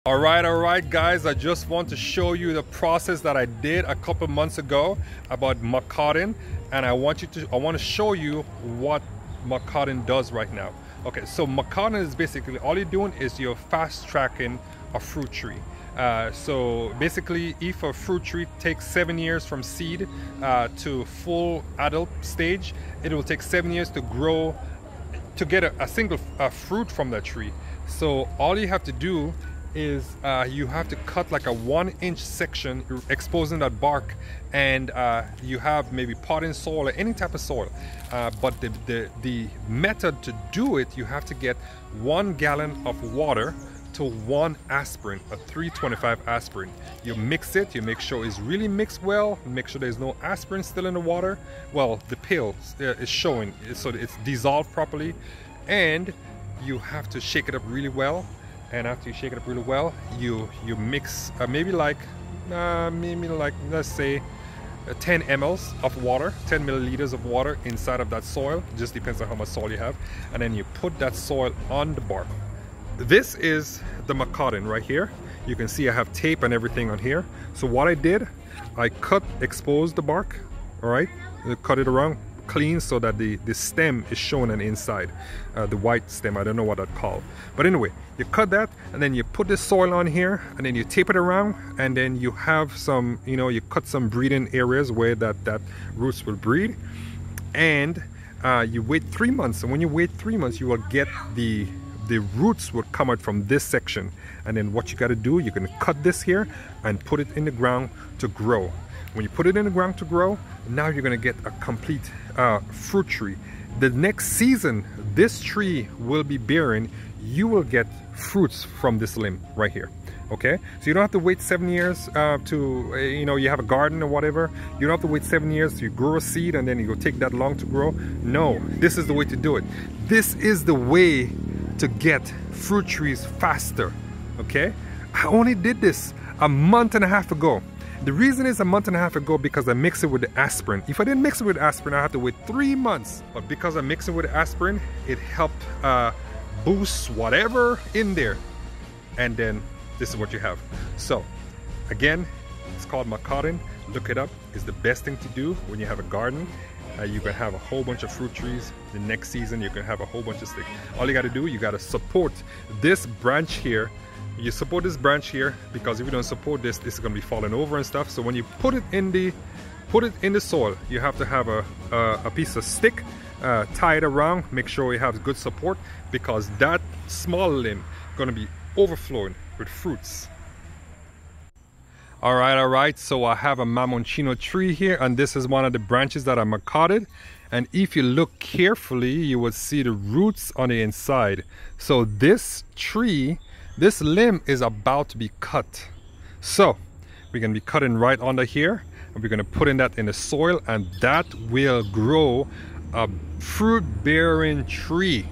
All right guys, I just want to show you the process that I did a couple months ago about Marcotting, and I want to show you what Marcotting does right now. Okay, so Marcotting is basically all you're doing is you're fast tracking a fruit tree. So basically, if a fruit tree takes 7 years from seed to full adult stage, it will take 7 years to grow to get a single fruit from that tree. So all you have to do is you have to cut like a 1-inch section exposing that bark, and you have maybe potting soil or any type of soil, but the method to do it, you have to get 1 gallon of water to 1 aspirin, a 325 aspirin. You mix it, you make sure it's really mixed well, make sure there's no aspirin still in the water. Well, the pill is showing, so it's dissolved properly, and you have to shake it up really well. And after you shake it up really well, you mix maybe like let's say 10 mLs of water, 10 milliliters of water inside of that soil. Just depends on how much soil you have, and then you put that soil on the bark. This is the Marcotting right here. You can see I have tape and everything on here. So what I did, I exposed the bark, all right, cut it around clean so that the stem is shown on the inside, the white stem. I don't know what that's called, but anyway, you cut that, and then you put the soil on here, and then you tape it around, and then you have some, you cut some breeding areas where that roots will breed, and you wait 3 months. And when you wait 3 months, you will get the roots will come out from this section. And then what you got to do, you're going to cut this here and put it in the ground to grow. When you put it in the ground to grow, now you're going to get a complete fruit tree. The next season this tree will be bearing, you will get fruits from this limb right here. Okay, so you don't have to wait 7 years to you have a garden or whatever. You don't have to wait 7 years to grow a seed and then you go take that long to grow. No, this is the way to do it. This is the way to get fruit trees faster. Okay, I only did this a month and a half ago. The reason is a month and a half ago because I mixed it with the aspirin. If I didn't mix it with aspirin, I have to wait 3 months. But because I mixed it with aspirin, it helped boost whatever in there. And then this is what you have. So again, it's called Marcotting. Look it up. It's the best thing to do when you have a garden. You can have a whole bunch of fruit trees. The next season you can have a whole bunch of sticks. All you got to do, you got to support this branch here. You support this branch here, because if you don't support this, this is going to be falling over and stuff. So when you put it in the soil, you have to have a piece of stick, tie it around, make sure you have good support, because that small limb is going to be overflowing with fruits. All right, so I have a mamoncino tree here, and this is one of the branches that are marcotted. And if you look carefully, you will see the roots on the inside. So this tree, this limb is about to be cut. So we're going to be cutting right under here, and we're going to put in that in the soil, and that will grow a fruit bearing tree.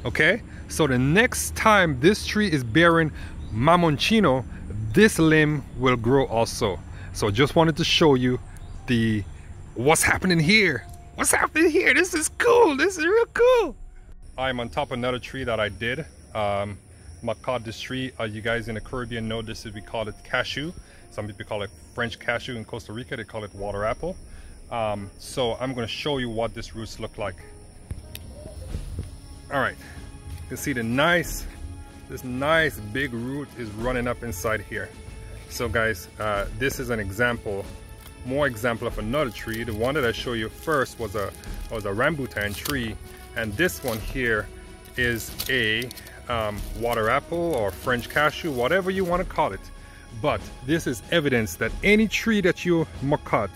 Okay, so the next time this tree is bearing mamoncino, this limb will grow also. So just wanted to show you what's happening here. What's happening here? This is cool. This is real cool. I'm on top of another tree that I did. Marcot this tree. You guys in the Caribbean know this is, we call it cashew. Some people call it French cashew. In Costa Rica they call it water apple. So I'm going to show you what this roots look like. All right, you can see this nice big root is running up inside here. So guys, this is an example, more example of another tree. The one that I showed you first was a rambutan tree, and this one here is a water apple or French cashew, whatever you want to call it. But this is evidence that any tree that you marcot,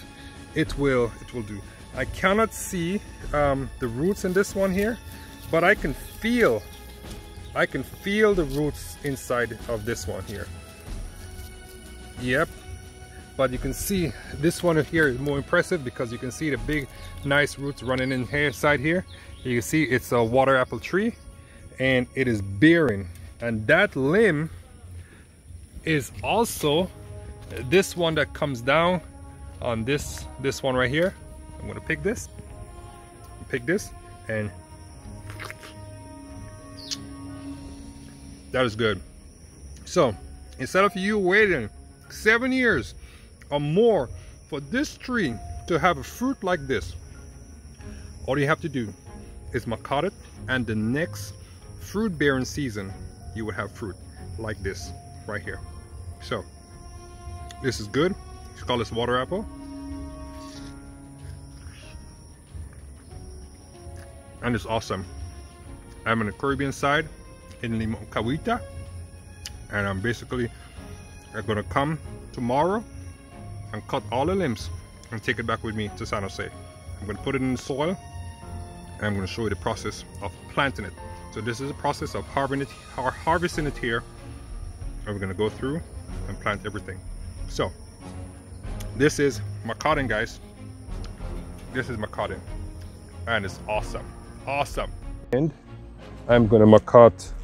it will do. I cannot see the roots in this one here, but I can feel the roots inside of this one here. Yep, but you can see this one here is more impressive because you can see the big nice roots running in here inside here. You can see it's a water apple tree, and it is bearing, and that limb is also this one that comes down on this one right here. I'm gonna pick this and that is good. So instead of you waiting 7 years or more for this tree to have a fruit like this, all you have to do is marcot it, and the next fruit bearing season you would have fruit like this right here. So this is good. Let's call this water apple. And it's awesome. I'm on the Caribbean side in Limon Cahuita, and I'm gonna come tomorrow and cut all the limbs and take it back with me to San Jose. I'm gonna put it in the soil, and I'm gonna show you the process of planting it. So this is a process of harvesting it here, and we're gonna go through and plant everything. So this is marcotting, guys. This is marcotting, and it's awesome. Awesome. And I'm gonna marcot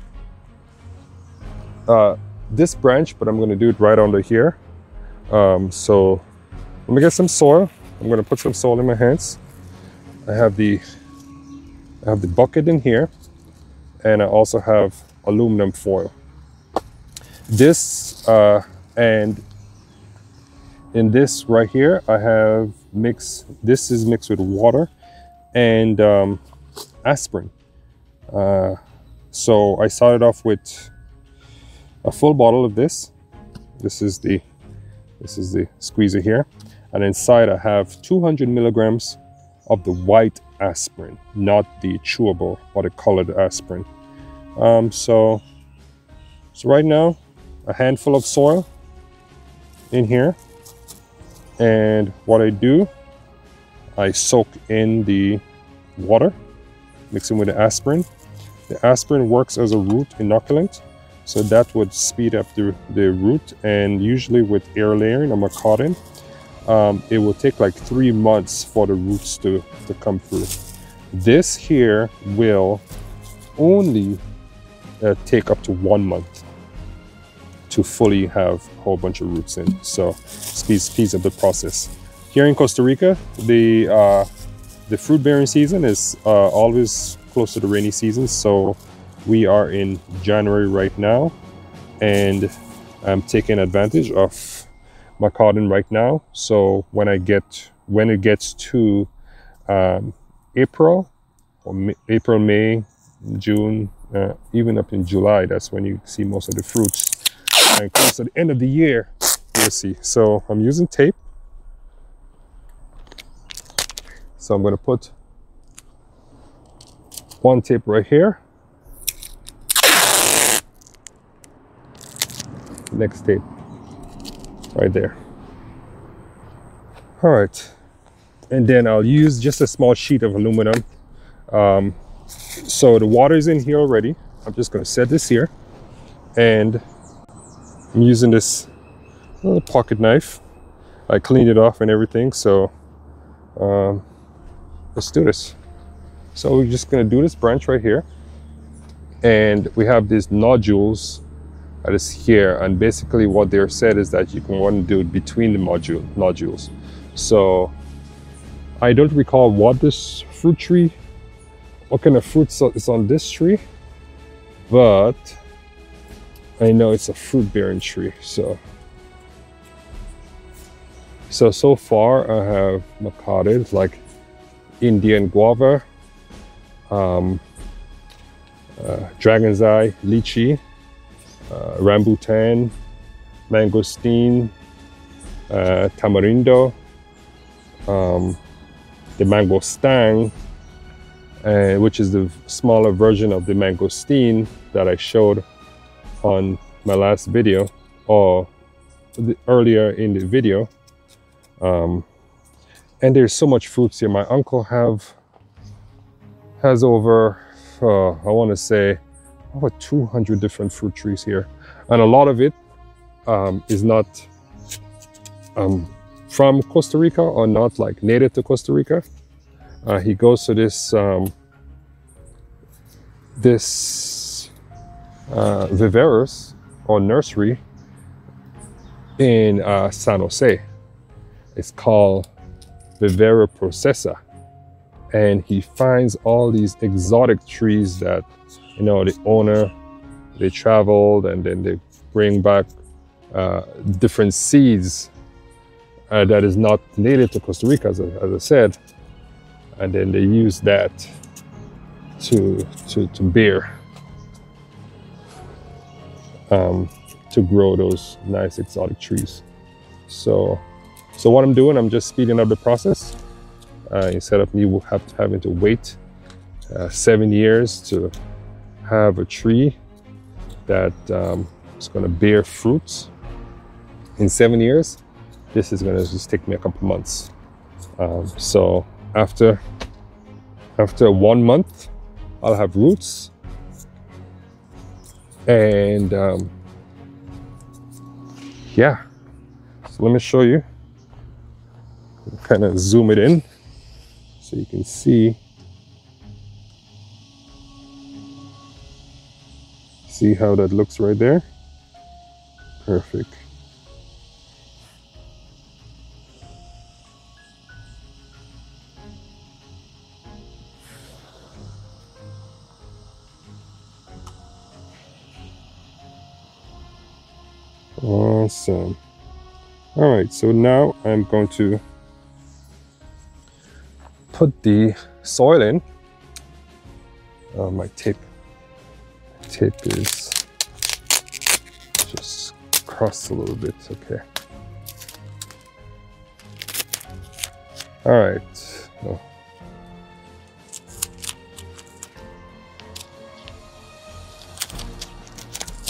this branch, but I'm gonna do it right under here. So let me get some soil. I'm gonna put some soil in my hands. I have the bucket in here, and I also have aluminum foil. This and in this right here, I have this is mixed with water and aspirin. So I started off with a full bottle of this. This is the squeezer here, and inside I have 200 milligrams of the white aspirin, not the chewable or the colored aspirin. So right now, a handful of soil in here, and what I do, I soak in the water, mixing with the aspirin. The aspirin works as a root inoculant, so that would speed up the root. And usually with AirLayering or Marcotting, it will take like 3 months for the roots to come through. This here will only take up to 1 month to fully have a whole bunch of roots in. So speeds up the process. Here in Costa Rica, the fruit bearing season is always close to the rainy season. So we are in January right now, and I'm taking advantage of marcotting right now. So when it gets to April, May, June, even up in July, that's when you see most of the fruits. And close to the end of the year, you'll see. So I'm using tape. So I'm going to put one tape right here. Next tape right there. All right. And then I'll use just a small sheet of aluminum. So the water is in here already. I'm just going to set this here. And I'm using this little pocket knife. I cleaned it off and everything. So let's do this. So we're just going to do this branch right here, and we have these nodules that is here, and basically what they're said is that you can want to do it between the nodules. So I don't recall what kind of fruit is on this tree, but I know it's a fruit bearing tree. So far I have marcotted like Indian guava, dragon's eye, lychee, rambutan, mangosteen, tamarindo, the mangostan, which is the smaller version of the mangosteen that I showed on my last video, or earlier in the video. And there's so much fruits here. My uncle has over, I want to say, over 200 different fruit trees here. And a lot of it is not from Costa Rica, or not like native to Costa Rica. He goes to this viveros or nursery in San Jose. It's called Vivero Procesa, and he finds all these exotic trees that, you know, the owner, they traveled and then they bring back different seeds that is not native to Costa Rica, as I said, and then they use that to bear, to grow those nice exotic trees. So what I'm doing, I'm just speeding up the process. Instead of me having to wait 7 years to have a tree that is going to bear fruits in 7 years, this is going to just take me a couple months. So after 1 month, I'll have roots, and yeah. So let me show you. Kind of zoom it in so you can see how that looks right there. Perfect. Awesome. All right, so now I'm going to put the soil in. My tape is just crossed a little bit. Okay. All right. Oh.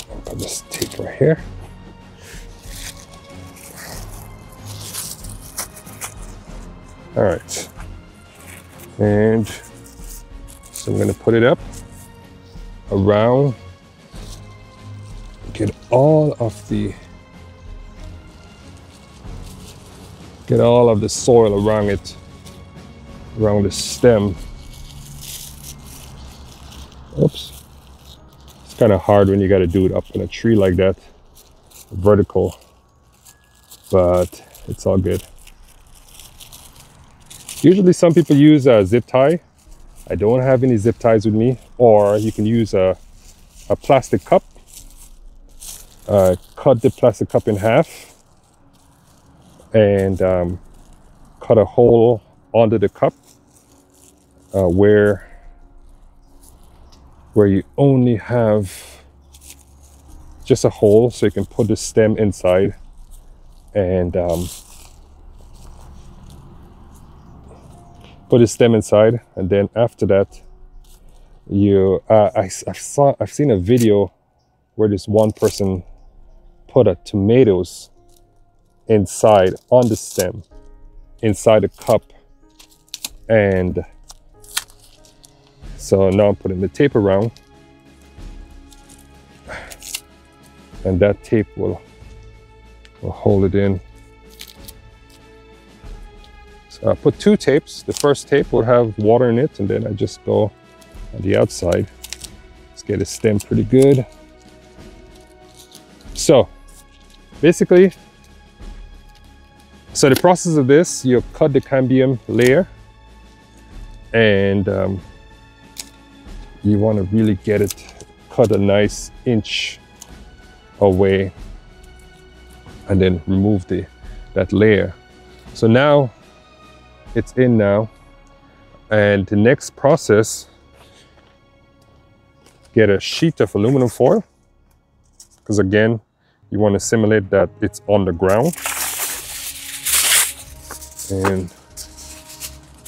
I'll put this tape right here. All right, and so I'm going to put it up around, get all of the soil around it, around the stem. Oops, it's kind of hard when you got to do it up in a tree like that, vertical, but it's all good. Usually some people use a zip tie. I don't have any zip ties with me, or you can use a plastic cup. Cut the plastic cup in half and cut a hole under the cup where you only have just a hole, so you can put the stem inside, and put the stem inside, and then after that, I've seen a video where this one person put a tomatoes inside on the stem, inside the cup, and so now I'm putting the tape around, and that tape will hold it in. So I put 2 tapes. The first tape will have water in it, and then I just go on the outside. Let's get it stemmed pretty good. So basically, so the process of this, you cut the cambium layer, and you want to really get it cut a nice inch away, and then remove that layer. So now it's in now, and the next process, get a sheet of aluminum foil, because again, you want to simulate that it's on the ground, and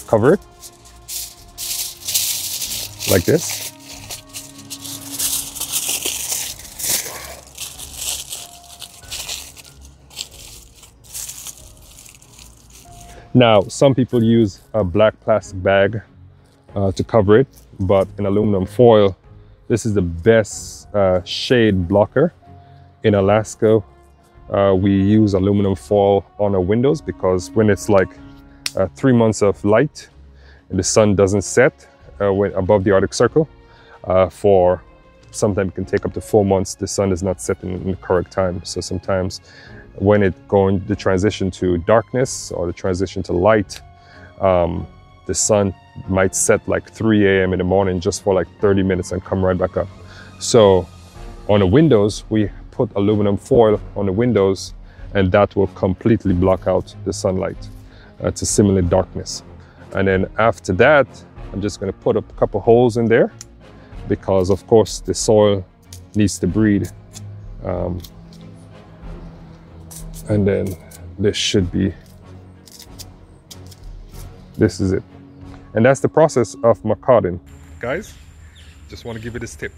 cover it like this. Now, some people use a black plastic bag to cover it, but in aluminum foil, this is the best shade blocker. In Alaska, we use aluminum foil on our windows because when it's like 3 months of light and the sun doesn't set when above the Arctic Circle, for sometimes it can take up to 4 months, the sun is not setting in the correct time. So sometimes when it going the transition to darkness or the transition to light, the sun might set like 3 a.m. in the morning just for like 30 minutes and come right back up. So on the windows, we put aluminum foil on the windows, and that will completely block out the sunlight to simulate darkness. And then after that, I'm just going to put a couple holes in there because of course the soil needs to breathe. And then this is it. And that's the process of marcotting. Guys, just want to give you this tip.